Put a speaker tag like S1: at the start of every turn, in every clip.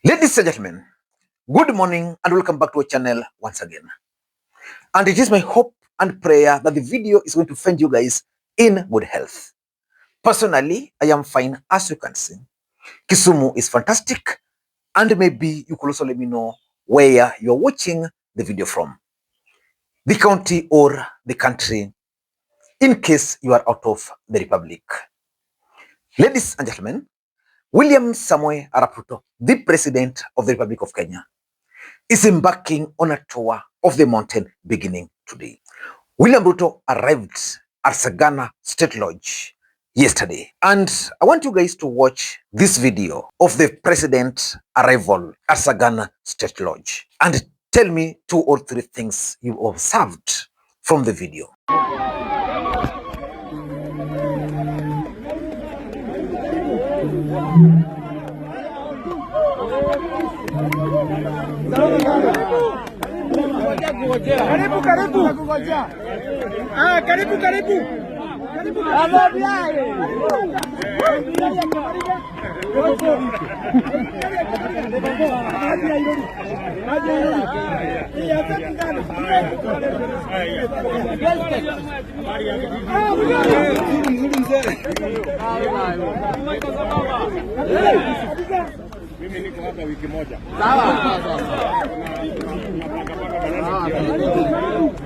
S1: Ladies and gentlemen, good morning and welcome back to our channel once again. And it is my hope and prayer that the video is going to find you guys in good health. Personally, I am fine as you can see. Kisumu is fantastic, and maybe you could also let me know where you are watching the video from. The county or the country, in case you are out of the republic. Ladies and gentlemen, William Samoei Arap Ruto, the President of the Republic of Kenya, is embarking on a tour of the mountain beginning today. William Ruto arrived at Sagana State Lodge yesterday, and I want you guys to watch this video of the president's arrival at Sagana State Lodge and tell me 2 or 3 things you observed from the video.
S2: Karibu. Karibu.
S3: Mimi niko hapa wiki moja.
S2: Sawa.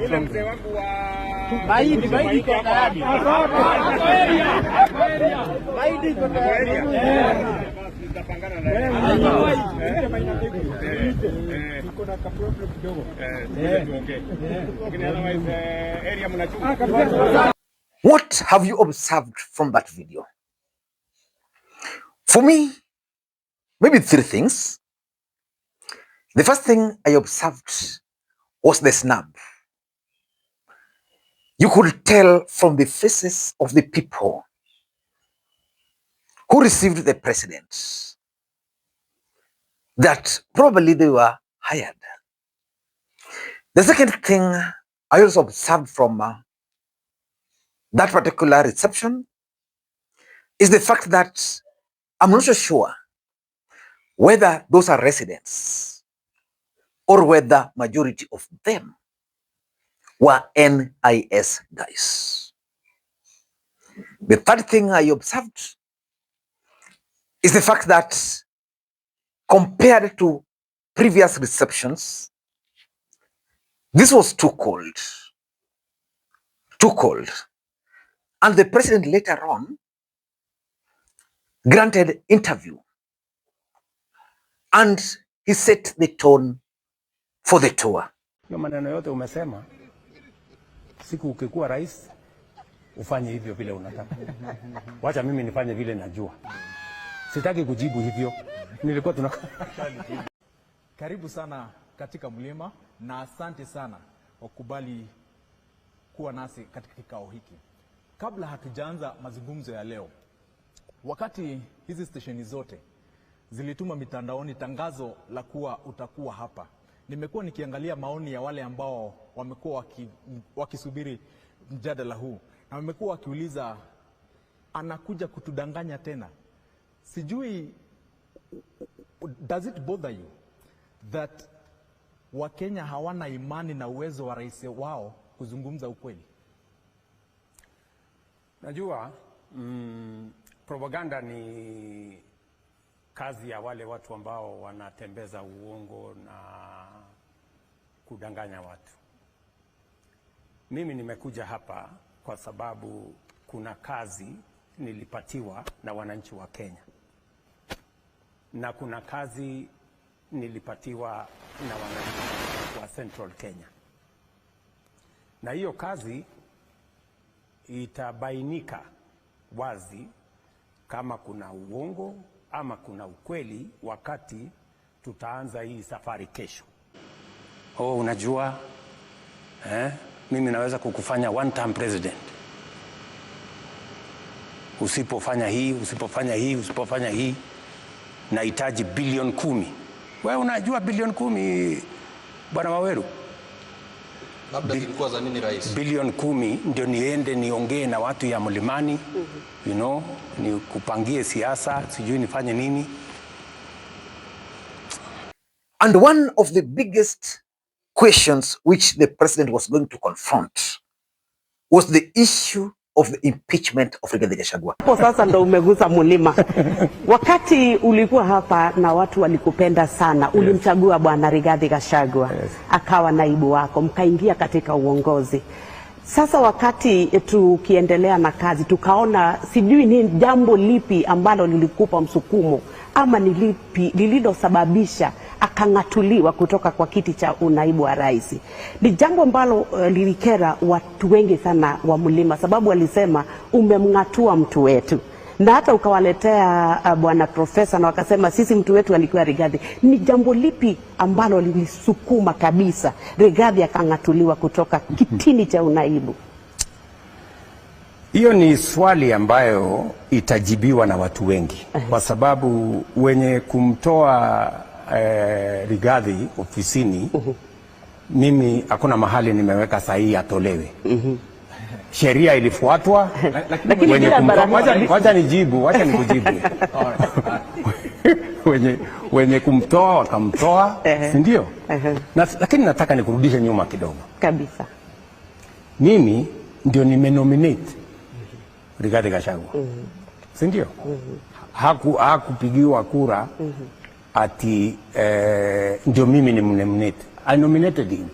S3: Yule mzee wangu wa
S2: Baidi kwa tayari. Baidi kwa tayari.
S3: Tutapangana na yeye.
S2: Niko na problem kidogo.
S3: Tuongee. Lakini otherwise area mnachukua.
S1: What have you observed from that video? For me, maybe 3 things. The first thing I observed was the snub. You could tell from the faces of the people who received the president that probably they were hired. The second thing I also observed from that particular reception is the fact that I'm not so sure whether those are residents or whether majority of them were NIS guys. The third thing I observed is the fact that compared to previous receptions, this was too cold. And the president later on granted interview and he set the tone for the tour.
S4: Hiyo maneno yote umesema, siku ukikuwa rais ufanye hivyo vile unataka. Wacha mimi nifanye vile najua. Sitaki kujibu hivyo. Nilikuwa
S5: Karibu sana katika mlima na asante sana wakubali kuwa nasi katika kikao hiki. Kabla hatujaanza mazungumzo ya leo, wakati hizi stesheni zote zilituma mitandaoni tangazo la kuwa utakuwa hapa, nimekuwa nikiangalia maoni ya wale ambao wamekuwa wakisubiri mjadala huu na wamekuwa wakiuliza anakuja kutudanganya tena. Sijui, does it bother you that Wakenya hawana imani na uwezo wa rais wao kuzungumza ukweli?
S4: najua propaganda ni kazi ya wale watu ambao wanatembeza uongo na kudanganya watu. Mimi nimekuja hapa kwa sababu kuna kazi nilipatiwa na wananchi wa Kenya. Na kuna kazi nilipatiwa na wananchi wa Central Kenya. Na hiyo kazi itabainika wazi kama kuna uongo ama kuna ukweli wakati tutaanza hii safari kesho. Unajua mimi naweza kukufanya one term president. Usipofanya hii nahitaji bilioni 10. Wewe unajua bilioni 10 Bwana Waweru?
S6: Labda zilikuwa za nini rais?
S4: Bilioni 10 ndio niende niongee na watu ya mlimani, you know, ni kupangie siasa, sijui nifanye nini.
S1: And one of the biggest questions which the president was going to confront was the issue of the impeachment of Rigathi Gachagua.
S7: Hapo sasa ndo umegusa mulima. Wakati ulikuwa hapa na watu walikupenda sana, ulimchagua bwana Rigathi Gachagua, akawa naibu wako, mkaingia katika uongozi. Sasa wakati tukiendelea na kazi, tukaona sijui ni jambo lipi ambalo lilikupa msukumo ama ni lipi lililosababisha akang'atuliwa kutoka kwa kiti cha unaibu wa rais. Ni jambo ambalo lilikera watu wengi sana wa mlima, sababu walisema umemng'atua mtu wetu. Na hata ukawaletea bwana profesa na wakasema sisi mtu wetu alikuwa Rigathi. Ni jambo lipi ambalo lilisukuma kabisa Rigathi akang'atuliwa kutoka kitini cha unaibu?
S4: Hiyo ni swali ambayo itajibiwa na watu wengi, kwa sababu wenye kumtoa Rigathi ofisini, mimi hakuna mahali nimeweka sahihi atolewe. Sheria ilifuatwa, lakini wacha nikujibu. wenye kumtoa wakamtoa, si ndio? Lakini nataka nikurudishe nyuma kidogo
S7: kabisa.
S4: Mimi ndio nimenominate Rigathi Gachagua, si ndio? Hakupigiwa kura ati ndio mimi ni nominate. I nominated him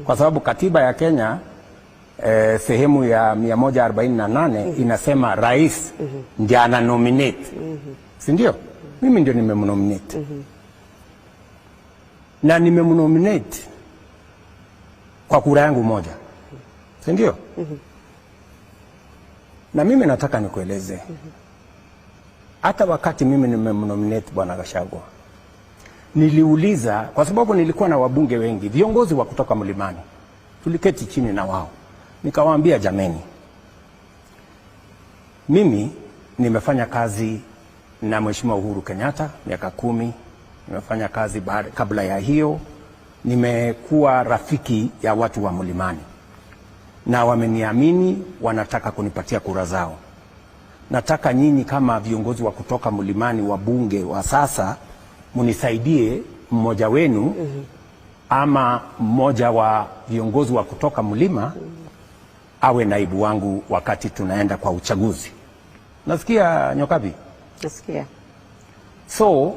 S4: kwa sababu katiba ya Kenya sehemu ya 148 inasema rais ndiye ana nominate, si ndio? Mimi ndio nimemnominate, na nimemnominate kwa kura yangu moja, si ndio? Na mimi nataka nikueleze, hata wakati mimi nimemnominate bwana Gachagua, niliuliza, kwa sababu nilikuwa na wabunge wengi, viongozi wa kutoka mlimani, tuliketi chini na wao, nikawaambia jameni, mimi nimefanya kazi na Mheshimiwa Uhuru Kenyatta miaka 10, nimefanya kazi kabla ya hiyo, nimekuwa rafiki ya watu wa mlimani na wameniamini, wanataka kunipatia kura zao. Nataka nyinyi kama viongozi wa kutoka mlimani, wa bunge wa sasa, munisaidie mmoja wenu ama mmoja wa viongozi wa kutoka mlima awe naibu wangu wakati tunaenda kwa uchaguzi. Nasikia Nyokabi?
S7: Nasikia.
S4: So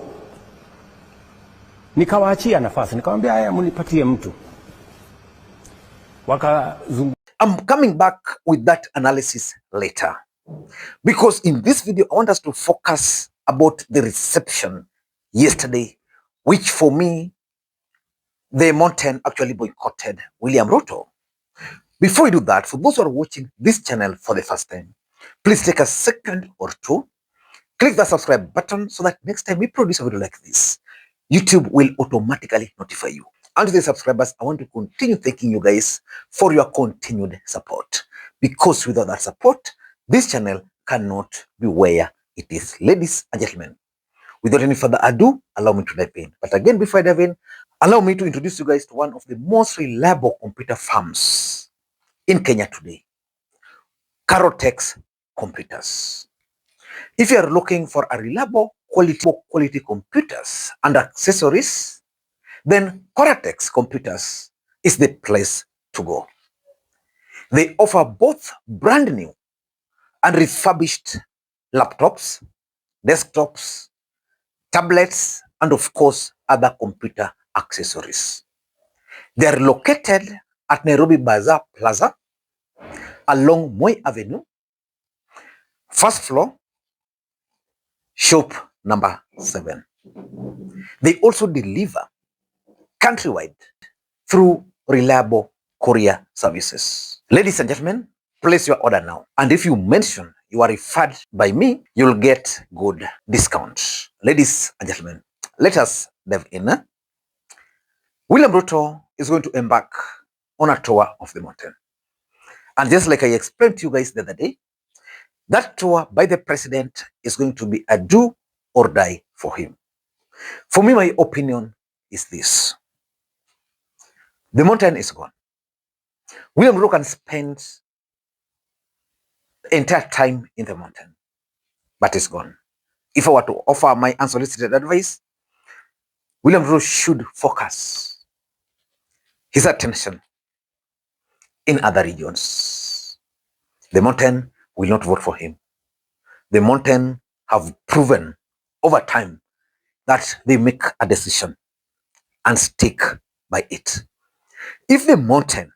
S4: nikawaachia nafasi, nikamwambia haya, munipatie mtu.
S1: I'm coming back with that analysis later, because in this video I want us to focus about the reception yesterday, which for me, the mountain actually boycotted William Ruto. Before we do that, for those who are watching this channel for the first time, please take a second or two, click the subscribe button so that next time we produce a video like this, YouTube will automatically notify you. And to the subscribers, I want to continue thanking you guys for your continued support, because without that support, this channel cannot be where it is. Ladies and gentlemen, without any further ado, allow me to dive in. But again, before I dive in, allow me to introduce you guys to one of the most reliable computer firms in Kenya today, Carotex Computers. If you are looking for a reliable quality computers and accessories, then Carotex Computers is the place to go. They offer both brand new and refurbished laptops, desktops, tablets, and of course, other computer accessories. They are located at Nairobi Bazaar Plaza along Moi Avenue, first floor, shop number 7. They also deliver countrywide through reliable courier services. Ladies and gentlemen, place your order now. And if you mention you are referred by me, you'll get good discounts. Ladies and gentlemen, let us dive in. William Ruto is going to embark on a tour of the mountain. And just like I explained to you guys the other day, that tour by the president is going to be a do or die for him. For me, my opinion is this. The mountain is gone. William Ruto can spend the entire time in the mountain, but it's gone. If I were to offer my unsolicited advice, William Ruto should focus his attention in other regions. The mountain will not vote for him. The mountain have proven over time that they make a decision and stick by it. If the mountain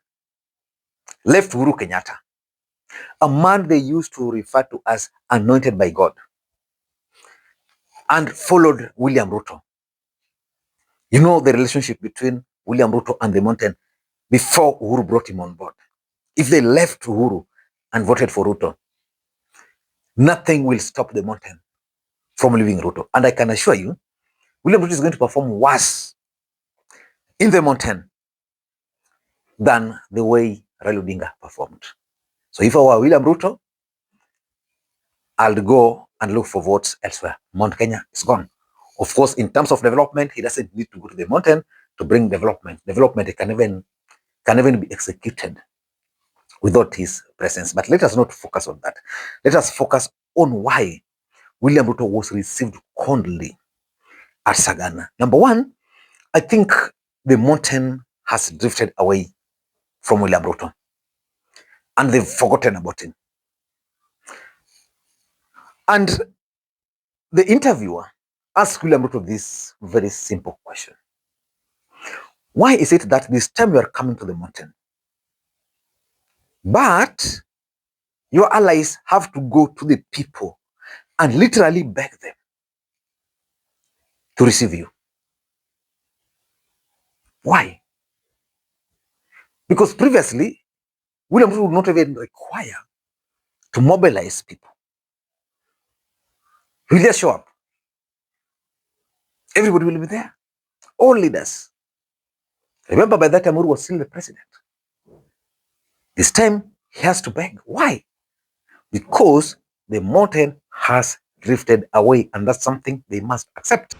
S1: left Uhuru Kenyatta, a man they used to refer to as anointed by God, and followed William Ruto, you know the relationship between William Ruto and the mountain before Uhuru brought him on board. If they left Uhuru and voted for Ruto, nothing will stop the mountain from leaving Ruto. And I can assure you, William Ruto is going to perform worse in the mountain than the way Raila Odinga performed. So if I were William Ruto, I'll go and look for votes elsewhere. Mount Kenya is gone. Of course, in terms of development, he doesn't need to go to the mountain to bring development. Development can even be executed without his presence. But let us not focus on that. Let us focus on why William Ruto was received coldly at Sagana. Number one, I think the mountain has drifted away from William Ruto and they've forgotten about him. And the interviewer asked William Ruto this very simple question. Why is it that this time you are coming to the mountain, but your allies have to go to the people and literally beg them to receive you? Why? Because previously, William Ruto would not even require to mobilize people. He will just show up. Everybody will be there. All leaders. Remember, by that time, Uhuru was still the president. This time, he has to beg. Why? Because the mountain has drifted away, and that's something they must accept.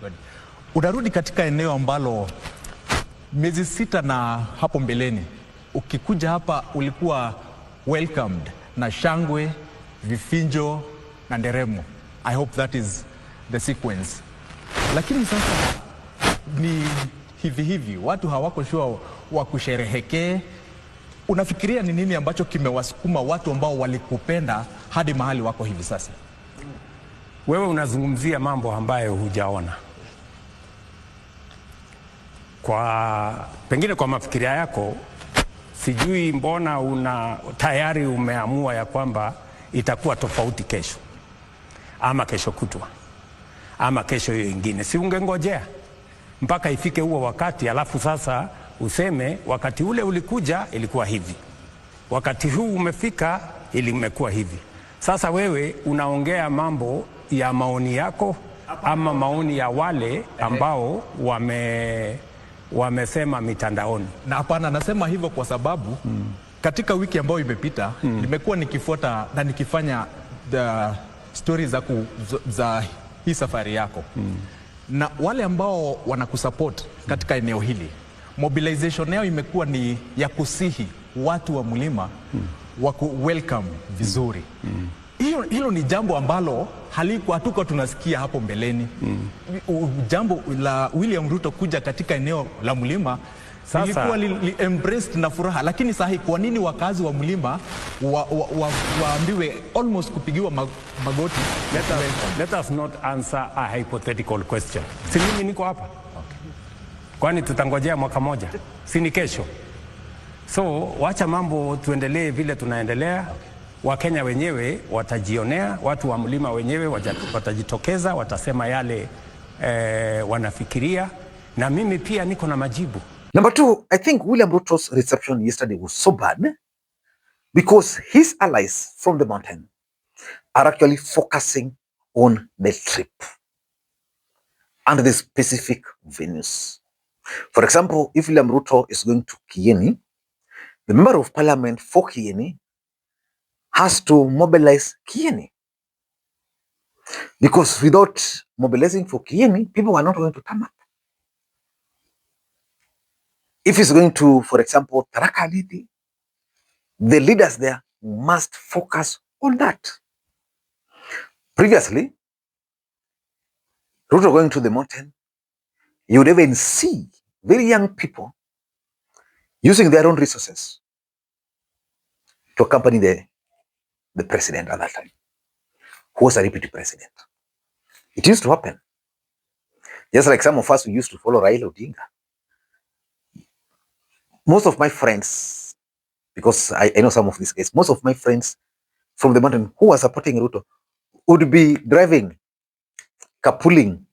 S5: Unarudi katika eneo ambalo miezi 6 na hapo mbeleni, ukikuja hapa ulikuwa welcomed na shangwe, vifinjo na nderemo. I hope that is the sequence. Lakini sasa ni hivi watu hawako sure wa kusherehekea. Unafikiria ni nini ambacho kimewasukuma watu ambao walikupenda hadi mahali wako hivi sasa?
S4: Wewe unazungumzia mambo ambayo hujaona. Pengine kwa mafikiria yako, sijui mbona tayari umeamua ya kwamba itakuwa tofauti kesho, ama kesho kutwa, ama kesho hiyo ingine. Si ungengojea mpaka ifike huo wakati, alafu sasa useme wakati ule ulikuja ilikuwa hivi, wakati huu umefika imekuwa hivi. Sasa wewe unaongea mambo ya maoni yako ama maoni ya wale ambao wamesema mitandaoni.
S5: Na hapana, nasema hivyo kwa sababu katika wiki ambayo imepita nimekuwa nikifuata na nikifanya the stories za hii safari yako. Na wale ambao wanakusupport katika eneo hili, mobilization yao imekuwa ni ya kusihi watu wa mlima wa welcome vizuri. Hilo ni jambo ambalo hatuko tunasikia hapo mbeleni. Jambo la William Ruto kuja katika eneo la mlima ilikuwa embraced na furaha, lakini sahi kwa nini wakazi wa mlima waambiwe almost kupigiwa magoti?
S4: Let us not answer a hypothetical question. Si mimi niko hapa. Kwani tutangojea mwaka moja? Si ni kesho? So wacha mambo tuendelee vile tunaendelea. Wakenya wenyewe watajionea, watu wa mlima wenyewe watajitokeza, watasema yale wanafikiria, na mimi pia niko na majibu.
S1: Number two, I think William Ruto's reception yesterday was so bad because his allies from the mountain are actually focusing on the trip and the specific venues. For example, if William Ruto is going to Kieni, the member of parliament for Kieni has to mobilize Kieni. Because without mobilizing for Kieni, people are not going to come up. If he's going to, for example, Tharaka Nithi, the leaders there must focus on that. Previously, Ruto going to the mountain, You would even see very young people using their own resources to accompany the president at that time, who was a deputy president. It used to happen. Just like some of us who used to follow Raila Odinga. Most of my friends, because I know some of these guys, most of my friends from the mountain who were supporting Ruto would be driving, carpooling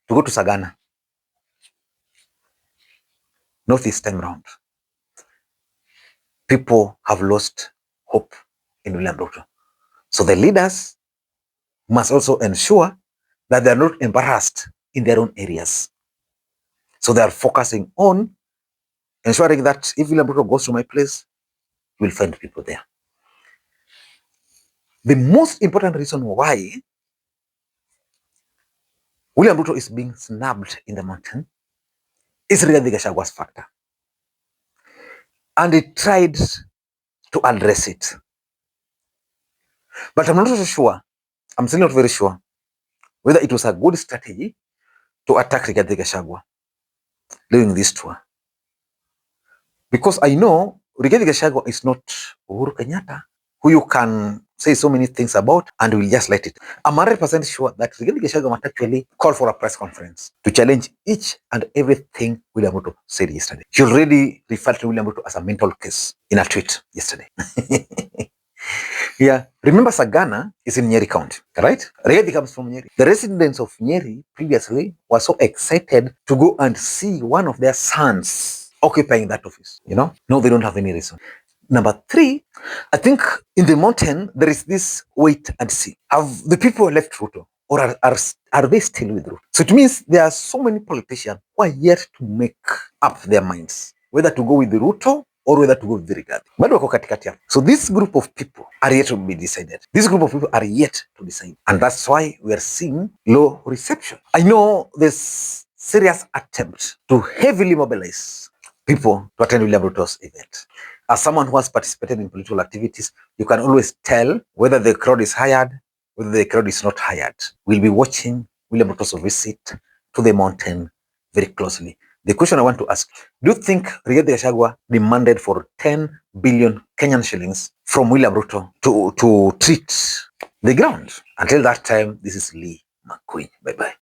S1: to go to Sagana. Not this time round. People have lost hope in William Ruto. So the leaders must also ensure that they are not embarrassed in their own areas. So they are focusing on ensuring that if William Ruto goes to my place, you will find people there. The most important reason why William Ruto is being snubbed in the mountain is Rigathi Gachagua's factor. And he tried to address it. But I'm not so sure, I'm still not very sure, whether it was a good strategy to attack Rigathi Gachagua during this tour. Because I know Rigathi Gachagua is not Uhuru Kenyatta, who you can say so many things about and will just let it. I'm 100% sure that Rigathi Gachagua might actually call for a press conference to challenge each and everything William Ruto said yesterday. He already referred to William Ruto as a mental case in a tweet yesterday. Yeah, remember Sagana is in Nyeri County, right? Rigathi comes from Nyeri. The residents of Nyeri previously were so excited to go and see one of their sons occupying that office, you know? No, they don't have any reason. Number 3, I think in the mountain, there is this wait and see. Have the people left Ruto or are they still with Ruto? So it means there are so many politicians who are yet to make up their minds, whether to go with the Ruto or whether to go with the Rigathi. Bado wako katikati hapo. So this group of people are yet to be decided. This group of people are yet to decide. And that's why we are seeing low reception. I know there's serious attempt to heavily mobilize people to attend William Ruto's event. As someone who has participated in political activities, you can always tell whether the crowd is hired, whether the crowd is not hired. We'll be watching William Ruto's visit to the mountain very closely. The question I want to ask, do you think Rigathi Gachagua demanded for 10 billion Kenyan shillings from William Ruto to treat the ground? Until that time, this is Lee Makwiny. Bye-bye.